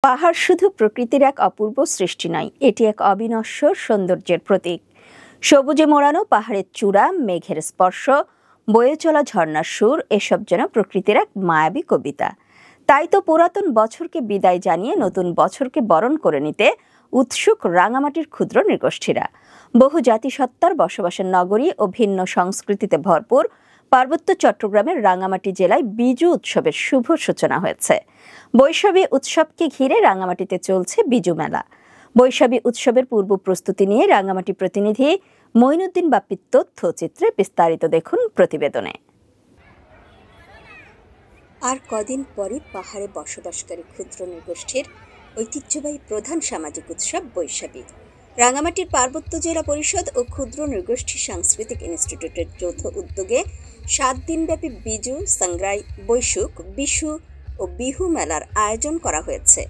পাহাড় শুধু প্রকৃতির এক অপূর্ব সৃষ্টি নয়, এটি এক অবিনশ্বর সৌন্দর্যের প্রতীক। সবুজে মোড়ানো পাহাড়ের চূড়া, মেঘের স্পর্শ, বয়ে চলা ঝর্ণার সুর, এসব যেন প্রকৃতির এক মায়াবী কবিতা। তাই তো পুরাতন বছরকে বিদায় জানিয়ে নতুন বছরকে বরণ করে নিতে উৎসুক রাঙামাটির ক্ষুদ্র নৃগোষ্ঠীরা। বহু জাতিসত্তার বসবাসের নগরী ও ভিন্ন সংস্কৃতিতে ভরপুর পার্বত্য চট্টগ্রামের রাঙামাটি জেলায় বিজু উৎসবের শুভ সূচনা হয়েছে। বৈশাখী উৎসবকে ঘিরে রাঙামাটিতে চলছে বিজু মেলা। বৈশাখী উৎসবের পূর্ব প্রস্তুতি নিয়ে রাঙামাটি প্রতিনিধি মঈনুদ্দিন বাপ্পির তথ্যচিত্রে বিস্তারিত দেখুন প্রতিবেদনে। আর কদিন পরে পাহাড়ে বসবাসকারী ক্ষুদ্র নৃগোষ্ঠীর ঐতিহ্যবাহী প্রধান সামাজিক উৎসব বৈশাখী। রাঙামাটির পার্বত্য জেলা পরিষদ ও ক্ষুদ্র নৃগোষ্ঠী সাংস্কৃতিক ইনস্টিটিউটের যৌথ উদ্যোগে 7 দিনব্যাপী বিজু, সাংগ্রাই, বৈশুক, বিশু ও বিহু মেলার আয়োজন করা হয়েছে।